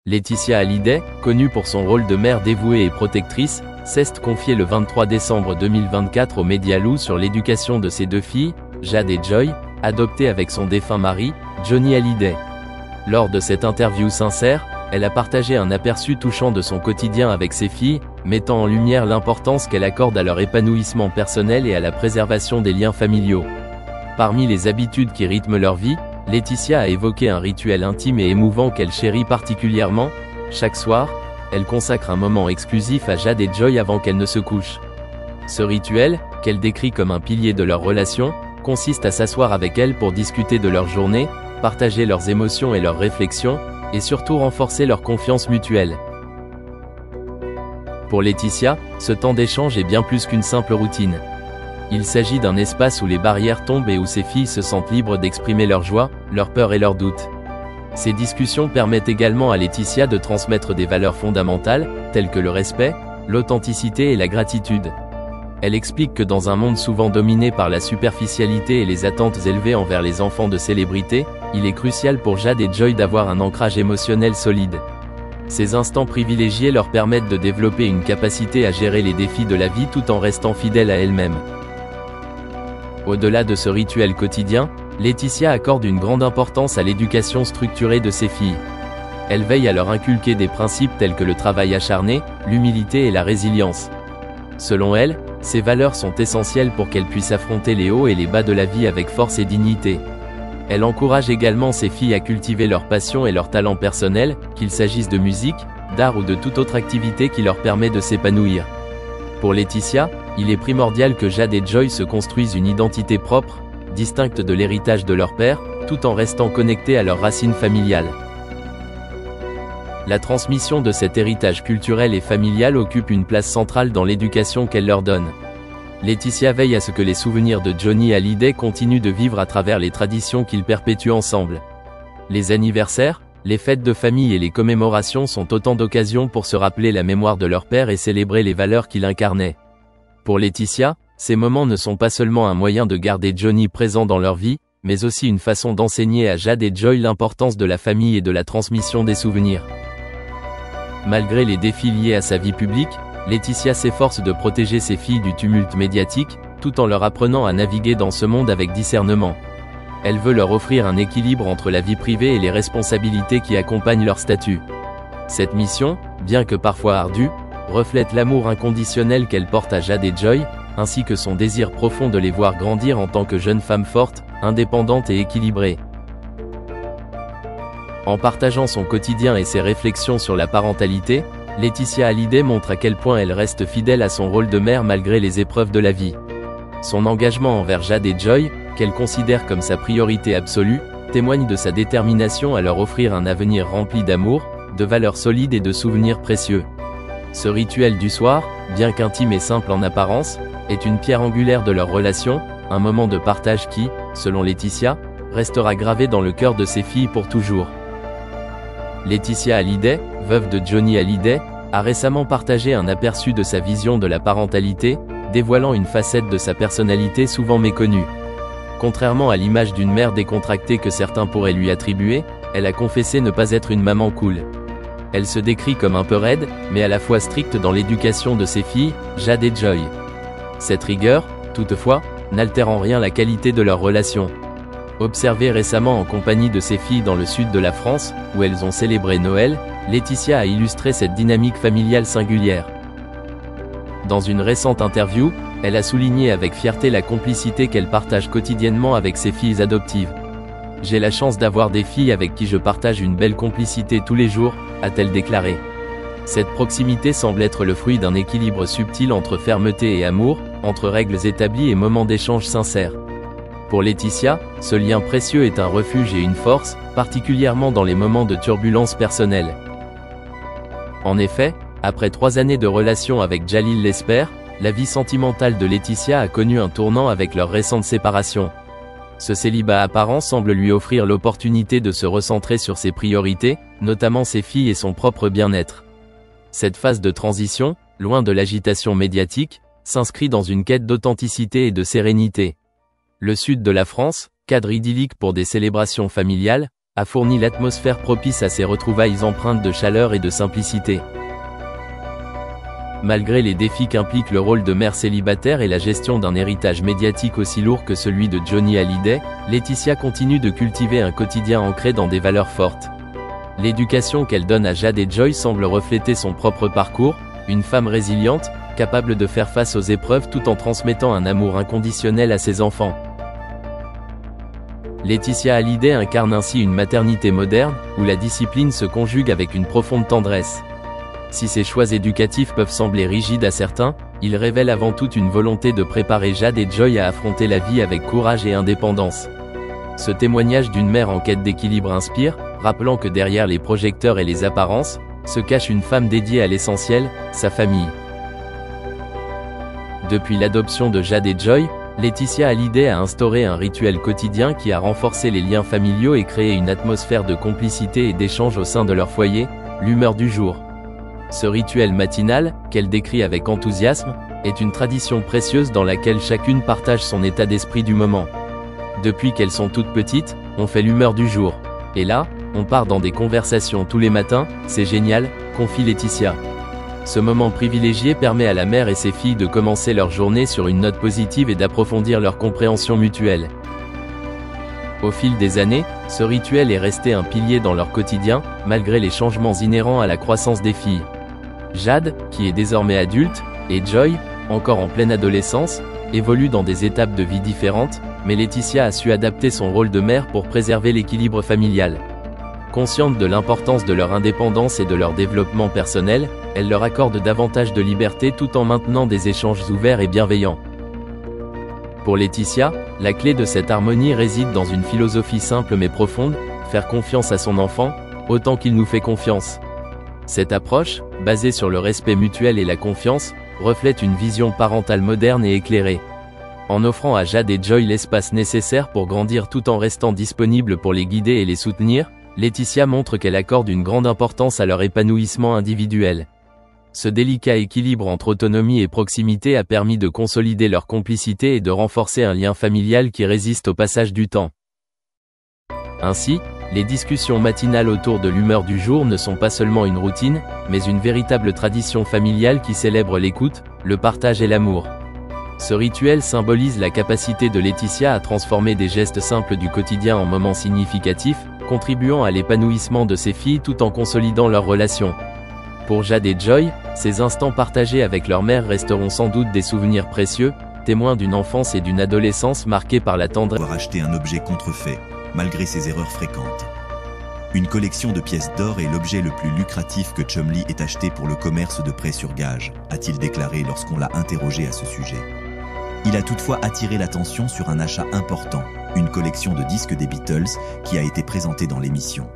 Laetitia Hallyday, connue pour son rôle de mère dévouée et protectrice, s'est confiée le 23 décembre 2024 aux médias Lou sur l'éducation de ses deux filles, Jade et Joy, adoptées avec son défunt mari, Johnny Hallyday. Lors de cette interview sincère, elle a partagé un aperçu touchant de son quotidien avec ses filles, mettant en lumière l'importance qu'elle accorde à leur épanouissement personnel et à la préservation des liens familiaux. Parmi les habitudes qui rythment leur vie, Laetitia a évoqué un rituel intime et émouvant qu'elle chérit particulièrement. Chaque soir, elle consacre un moment exclusif à Jade et Joy avant qu'elles ne se couchent. Ce rituel, qu'elle décrit comme un pilier de leur relation, consiste à s'asseoir avec elles pour discuter de leur journée, partager leurs émotions et leurs réflexions, et surtout renforcer leur confiance mutuelle. Pour Laetitia, ce temps d'échange est bien plus qu'une simple routine. Il s'agit d'un espace où les barrières tombent et où ses filles se sentent libres d'exprimer leur joie, leurs peurs et leurs doutes. Ces discussions permettent également à Laetitia de transmettre des valeurs fondamentales, telles que le respect, l'authenticité et la gratitude. Elle explique que dans un monde souvent dominé par la superficialité et les attentes élevées envers les enfants de célébrités, il est crucial pour Jade et Joy d'avoir un ancrage émotionnel solide. Ces instants privilégiés leur permettent de développer une capacité à gérer les défis de la vie tout en restant fidèles à elles-mêmes. Au-delà de ce rituel quotidien, Laetitia accorde une grande importance à l'éducation structurée de ses filles. Elle veille à leur inculquer des principes tels que le travail acharné, l'humilité et la résilience. Selon elle, ces valeurs sont essentielles pour qu'elles puissent affronter les hauts et les bas de la vie avec force et dignité. Elle encourage également ses filles à cultiver leurs passions et leurs talents personnels, qu'il s'agisse de musique, d'art ou de toute autre activité qui leur permet de s'épanouir. Pour Laetitia, il est primordial que Jade et Joy se construisent une identité propre, distincte de l'héritage de leur père, tout en restant connectés à leurs racines familiales. La transmission de cet héritage culturel et familial occupe une place centrale dans l'éducation qu'elle leur donne. Laetitia veille à ce que les souvenirs de Johnny Hallyday continuent de vivre à travers les traditions qu'ils perpétuent ensemble. Les anniversaires, les fêtes de famille et les commémorations sont autant d'occasions pour se rappeler la mémoire de leur père et célébrer les valeurs qu'il incarnait. Pour Laetitia, ces moments ne sont pas seulement un moyen de garder Johnny présent dans leur vie, mais aussi une façon d'enseigner à Jade et Joy l'importance de la famille et de la transmission des souvenirs. Malgré les défis liés à sa vie publique, Laetitia s'efforce de protéger ses filles du tumulte médiatique, tout en leur apprenant à naviguer dans ce monde avec discernement. Elle veut leur offrir un équilibre entre la vie privée et les responsabilités qui accompagnent leur statut. Cette mission, bien que parfois ardue, reflète l'amour inconditionnel qu'elle porte à Jade et Joy, ainsi que son désir profond de les voir grandir en tant que jeunes femmes fortes, indépendantes et équilibrées. En partageant son quotidien et ses réflexions sur la parentalité, Laetitia Hallyday montre à quel point elle reste fidèle à son rôle de mère malgré les épreuves de la vie. Son engagement envers Jade et Joy, qu'elle considère comme sa priorité absolue, témoigne de sa détermination à leur offrir un avenir rempli d'amour, de valeurs solides et de souvenirs précieux. Ce rituel du soir, bien qu'intime et simple en apparence, est une pierre angulaire de leur relation, un moment de partage qui, selon Laetitia, restera gravé dans le cœur de ses filles pour toujours. Laetitia Hallyday, veuve de Johnny Hallyday, a récemment partagé un aperçu de sa vision de la parentalité, dévoilant une facette de sa personnalité souvent méconnue. Contrairement à l'image d'une mère décontractée que certains pourraient lui attribuer, elle a confessé ne pas être une maman cool. Elle se décrit comme un peu raide, mais à la fois stricte dans l'éducation de ses filles, Jade et Joy. Cette rigueur, toutefois, n'altère en rien la qualité de leur relation. Observée récemment en compagnie de ses filles dans le sud de la France, où elles ont célébré Noël, Laetitia a illustré cette dynamique familiale singulière. Dans une récente interview, elle a souligné avec fierté la complicité qu'elle partage quotidiennement avec ses filles adoptives. « J'ai la chance d'avoir des filles avec qui je partage une belle complicité tous les jours », a-t-elle déclaré. Cette proximité semble être le fruit d'un équilibre subtil entre fermeté et amour, entre règles établies et moments d'échange sincères. Pour Laetitia, ce lien précieux est un refuge et une force, particulièrement dans les moments de turbulence personnelle. En effet, après 3 années de relation avec Jalil Lesper, la vie sentimentale de Laetitia a connu un tournant avec leur récente séparation. Ce célibat apparent semble lui offrir l'opportunité de se recentrer sur ses priorités, notamment ses filles et son propre bien-être. Cette phase de transition, loin de l'agitation médiatique, s'inscrit dans une quête d'authenticité et de sérénité. Le sud de la France, cadre idyllique pour des célébrations familiales, a fourni l'atmosphère propice à ces retrouvailles empreintes de chaleur et de simplicité. Malgré les défis qu'implique le rôle de mère célibataire et la gestion d'un héritage médiatique aussi lourd que celui de Johnny Hallyday, Laetitia continue de cultiver un quotidien ancré dans des valeurs fortes. L'éducation qu'elle donne à Jade et Joy semble refléter son propre parcours, une femme résiliente, capable de faire face aux épreuves tout en transmettant un amour inconditionnel à ses enfants. Laetitia Hallyday incarne ainsi une maternité moderne, où la discipline se conjugue avec une profonde tendresse. Si ses choix éducatifs peuvent sembler rigides à certains, ils révèlent avant tout une volonté de préparer Jade et Joy à affronter la vie avec courage et indépendance. Ce témoignage d'une mère en quête d'équilibre inspire, rappelant que derrière les projecteurs et les apparences, se cache une femme dédiée à l'essentiel, sa famille. Depuis l'adoption de Jade et Joy, Laetitia Hallyday a instauré un rituel quotidien qui a renforcé les liens familiaux et créé une atmosphère de complicité et d'échange au sein de leur foyer, l'humeur du jour. Ce rituel matinal, qu'elle décrit avec enthousiasme, est une tradition précieuse dans laquelle chacune partage son état d'esprit du moment. Depuis qu'elles sont toutes petites, on fait l'humeur du jour. Et là, on part dans des conversations tous les matins, c'est génial, confie Laetitia. Ce moment privilégié permet à la mère et ses filles de commencer leur journée sur une note positive et d'approfondir leur compréhension mutuelle. Au fil des années, ce rituel est resté un pilier dans leur quotidien, malgré les changements inhérents à la croissance des filles. Jade, qui est désormais adulte, et Joy, encore en pleine adolescence, évoluent dans des étapes de vie différentes, mais Laetitia a su adapter son rôle de mère pour préserver l'équilibre familial. Consciente de l'importance de leur indépendance et de leur développement personnel, elle leur accorde davantage de liberté tout en maintenant des échanges ouverts et bienveillants. Pour Laetitia, la clé de cette harmonie réside dans une philosophie simple mais profonde, faire confiance à son enfant, autant qu'il nous fait confiance. Cette approche, basée sur le respect mutuel et la confiance, reflète une vision parentale moderne et éclairée. En offrant à Jade et Joy l'espace nécessaire pour grandir tout en restant disponible pour les guider et les soutenir, Laetitia montre qu'elle accorde une grande importance à leur épanouissement individuel. Ce délicat équilibre entre autonomie et proximité a permis de consolider leur complicité et de renforcer un lien familial qui résiste au passage du temps. Ainsi, les discussions matinales autour de l'humeur du jour ne sont pas seulement une routine, mais une véritable tradition familiale qui célèbre l'écoute, le partage et l'amour. Ce rituel symbolise la capacité de Laetitia à transformer des gestes simples du quotidien en moments significatifs, contribuant à l'épanouissement de ses filles tout en consolidant leur relation. Pour Jade et Joy, ces instants partagés avec leur mère resteront sans doute des souvenirs précieux, témoins d'une enfance et d'une adolescence marquée par la tendresse. Avoir acheté un objet contrefait, malgré ses erreurs fréquentes. Une collection de pièces d'or est l'objet le plus lucratif que Chumlee ait acheté pour le commerce de prêt sur gage, a-t-il déclaré lorsqu'on l'a interrogé à ce sujet. Il a toutefois attiré l'attention sur un achat important, une collection de disques des Beatles qui a été présentée dans l'émission.